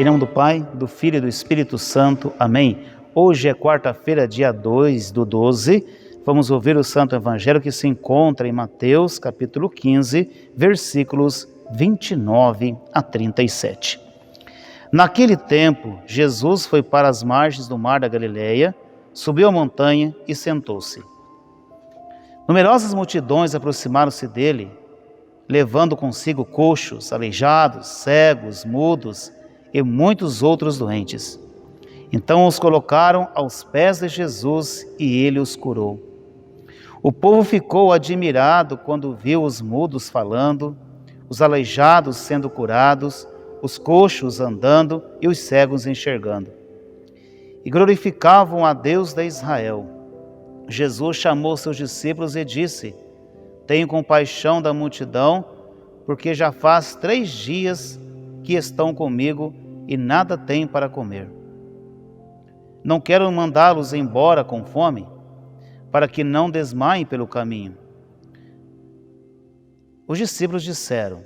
nome do Pai, do Filho e do Espírito Santo. Amém. Hoje é quarta-feira, dia 2/12. Vamos ouvir o Santo Evangelho que se encontra em Mateus, capítulo 15, versículos 29 a 37. Naquele tempo, Jesus foi para as margens do mar da Galileia, subiu a montanha e sentou-se. Numerosas multidões aproximaram-se dele, levando consigo coxos, aleijados, cegos, mudos e muitos outros doentes. Então os colocaram aos pés de Jesus e ele os curou. O povo ficou admirado quando viu os mudos falando, os aleijados sendo curados, os coxos andando e os cegos enxergando. E glorificavam a Deus de Israel. Jesus chamou seus discípulos e disse: Tenho compaixão da multidão, porque já faz 3 dias que estão comigo e nada têm para comer. Não quero mandá-los embora com fome, para que não desmaiem pelo caminho. Os discípulos disseram: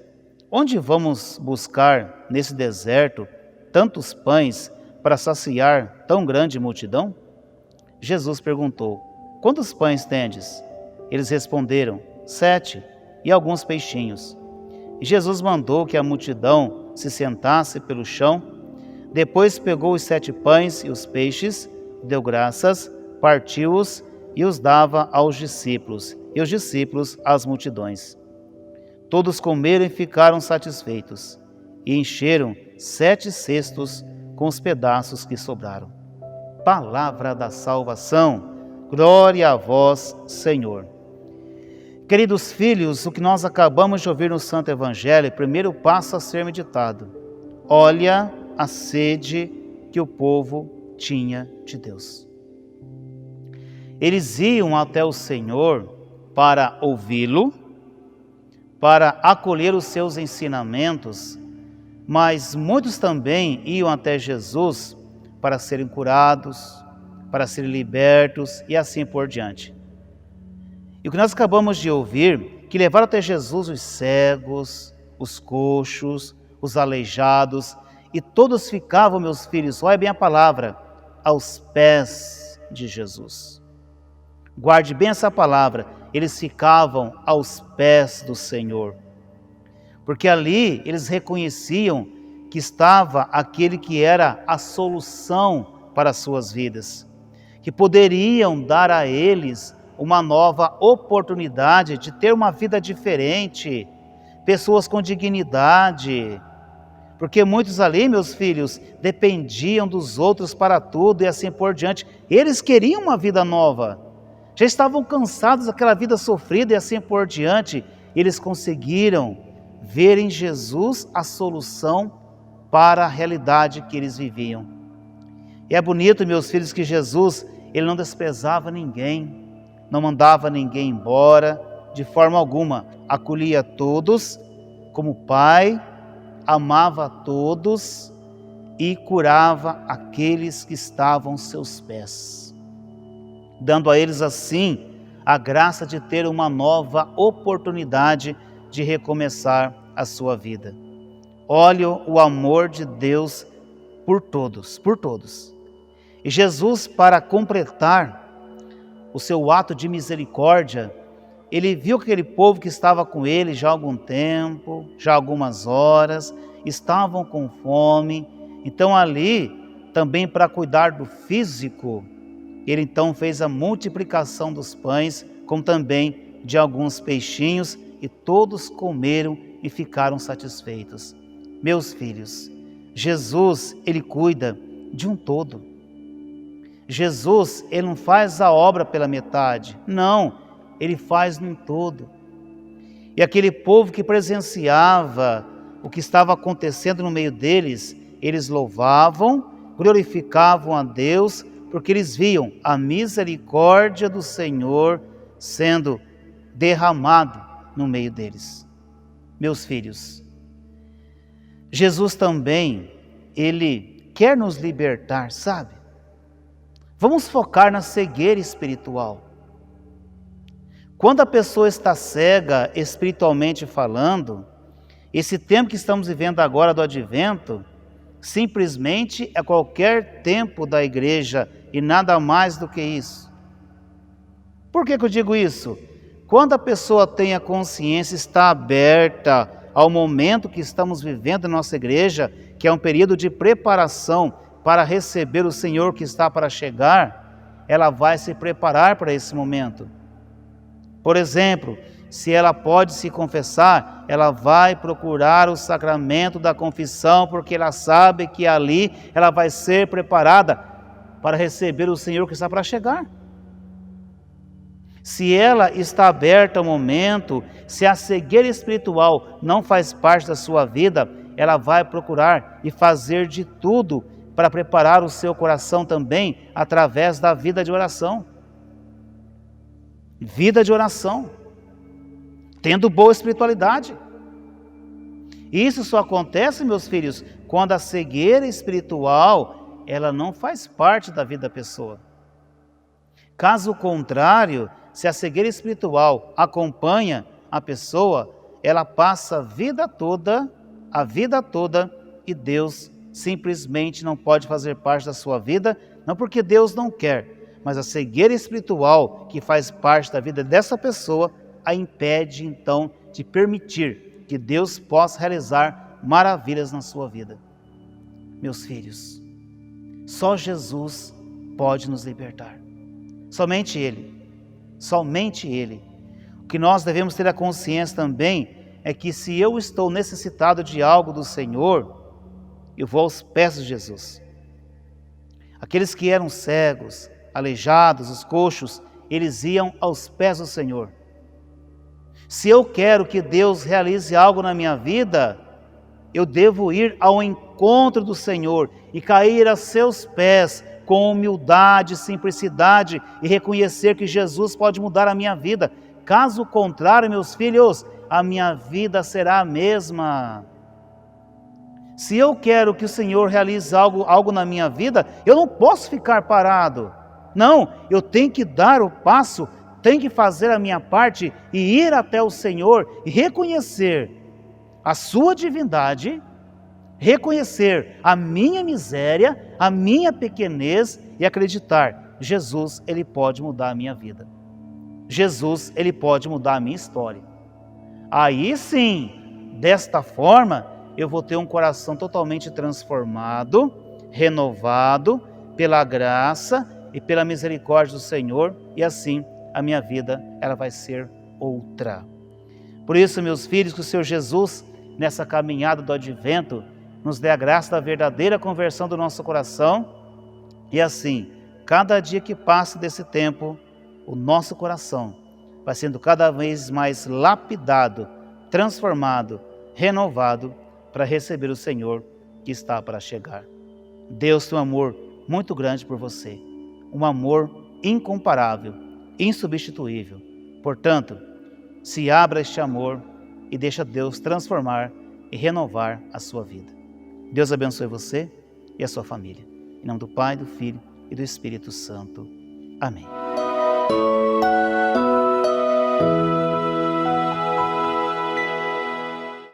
Onde vamos buscar nesse deserto tantos pães para saciar tão grande multidão? Jesus perguntou: Quantos pães tendes? Eles responderam: 7, e alguns peixinhos. E Jesus mandou que a multidão se sentasse pelo chão. Depois pegou os 7 pães e os peixes, deu graças, partiu-os e os dava aos discípulos, e os discípulos às multidões. Todos comeram e ficaram satisfeitos, e encheram 7 cestos com os pedaços que sobraram. Palavra da salvação, glória a vós, Senhor. Queridos filhos, o que nós acabamos de ouvir no Santo Evangelho, primeiro passa a ser meditado. Olha a sede que o povo tinha de Deus. Eles iam até o Senhor para ouvi-lo, para acolher os seus ensinamentos, mas muitos também iam até Jesus para serem curados, para serem libertos e assim por diante. E o que nós acabamos de ouvir, que levaram até Jesus os cegos, os coxos, os aleijados, e todos ficavam, meus filhos, olha bem a palavra, aos pés de Jesus. Guarde bem essa palavra, eles ficavam aos pés do Senhor. Porque ali eles reconheciam que estava aquele que era a solução para as suas vidas, que poderiam dar a eles uma nova oportunidade de ter uma vida diferente, pessoas com dignidade, porque muitos ali, meus filhos, dependiam dos outros para tudo e assim por diante. Eles queriam uma vida nova, já estavam cansados daquela vida sofrida e assim por diante. Eles conseguiram ver em Jesus a solução para a realidade que eles viviam. E é bonito, meus filhos, que Jesus, ele não desprezava ninguém, não mandava ninguém embora, de forma alguma, acolhia todos como Pai, amava a todos e curava aqueles que estavam aos seus pés, dando a eles assim a graça de ter uma nova oportunidade de recomeçar a sua vida. Olha o amor de Deus por todos, por todos. E Jesus, para completar o seu ato de misericórdia, ele viu aquele povo que estava com ele já há algum tempo, já há algumas horas, estavam com fome. Então ali, também para cuidar do físico, ele então fez a multiplicação dos pães, como também de alguns peixinhos, e todos comeram e ficaram satisfeitos. Meus filhos, Jesus, ele cuida de um todo. Jesus, ele não faz a obra pela metade, não, ele faz num todo. E aquele povo que presenciava o que estava acontecendo no meio deles, eles louvavam, glorificavam a Deus, porque eles viam a misericórdia do Senhor sendo derramado no meio deles. Meus filhos, Jesus também, ele quer nos libertar, sabe? Vamos focar na cegueira espiritual. Quando a pessoa está cega, espiritualmente falando, esse tempo que estamos vivendo agora do advento, Simplesmente é qualquer tempo da igreja e nada mais do que isso. Por que eu digo isso? Quando a pessoa tem a consciência, está aberta ao momento que estamos vivendo na nossa igreja, que é um período de preparação para receber o Senhor que está para chegar, ela vai se preparar para esse momento. Por exemplo, se ela pode se confessar, ela vai procurar o sacramento da confissão, porque ela sabe que ali ela vai ser preparada para receber o Senhor que está para chegar. Se ela está aberta ao momento, se a cegueira espiritual não faz parte da sua vida, ela vai procurar e fazer de tudo para preparar o seu coração também através da vida de oração. Vida de oração, tendo boa espiritualidade. Isso só acontece, meus filhos, quando a cegueira espiritual, ela não faz parte da vida da pessoa. Caso contrário, se a cegueira espiritual acompanha a pessoa, ela passa a vida toda, e Deus simplesmente não pode fazer parte da sua vida, não porque Deus não quer, mas a cegueira espiritual que faz parte da vida dessa pessoa a impede então de permitir que Deus possa realizar maravilhas na sua vida. Meus filhos, só Jesus pode nos libertar. Somente Ele. Somente Ele. O que nós devemos ter a consciência também é que se eu estou necessitado de algo do Senhor, eu vou aos pés de Jesus. Aqueles que eram cegos, aleijados, os coxos, eles iam aos pés do Senhor. Se eu quero que Deus realize algo na minha vida, eu devo ir ao encontro do Senhor e cair a seus pés com humildade, simplicidade e reconhecer que Jesus pode mudar a minha vida. Caso contrário, meus filhos, a minha vida será a mesma. Se eu quero que o Senhor realize algo na minha vida, eu não posso ficar parado. Não, eu tenho que dar o passo, tenho que fazer a minha parte e ir até o Senhor e reconhecer a sua divindade, reconhecer a minha miséria, a minha pequenez e acreditar, Jesus, Ele pode mudar a minha vida. Jesus, Ele pode mudar a minha história. Aí sim, desta forma, eu vou ter um coração totalmente transformado, renovado pela graça e pela misericórdia do Senhor, e assim a minha vida ela vai ser outra. Por isso, meus filhos, que o Senhor Jesus, nessa caminhada do Advento, nos dê a graça da verdadeira conversão do nosso coração, e assim, cada dia que passa desse tempo, o nosso coração vai sendo cada vez mais lapidado, transformado, renovado, para receber o Senhor que está para chegar. Deus tem um amor muito grande por você, um amor incomparável, insubstituível. Portanto, se abra a este amor e deixa Deus transformar e renovar a sua vida. Deus abençoe você e a sua família. Em nome do Pai, do Filho e do Espírito Santo. Amém.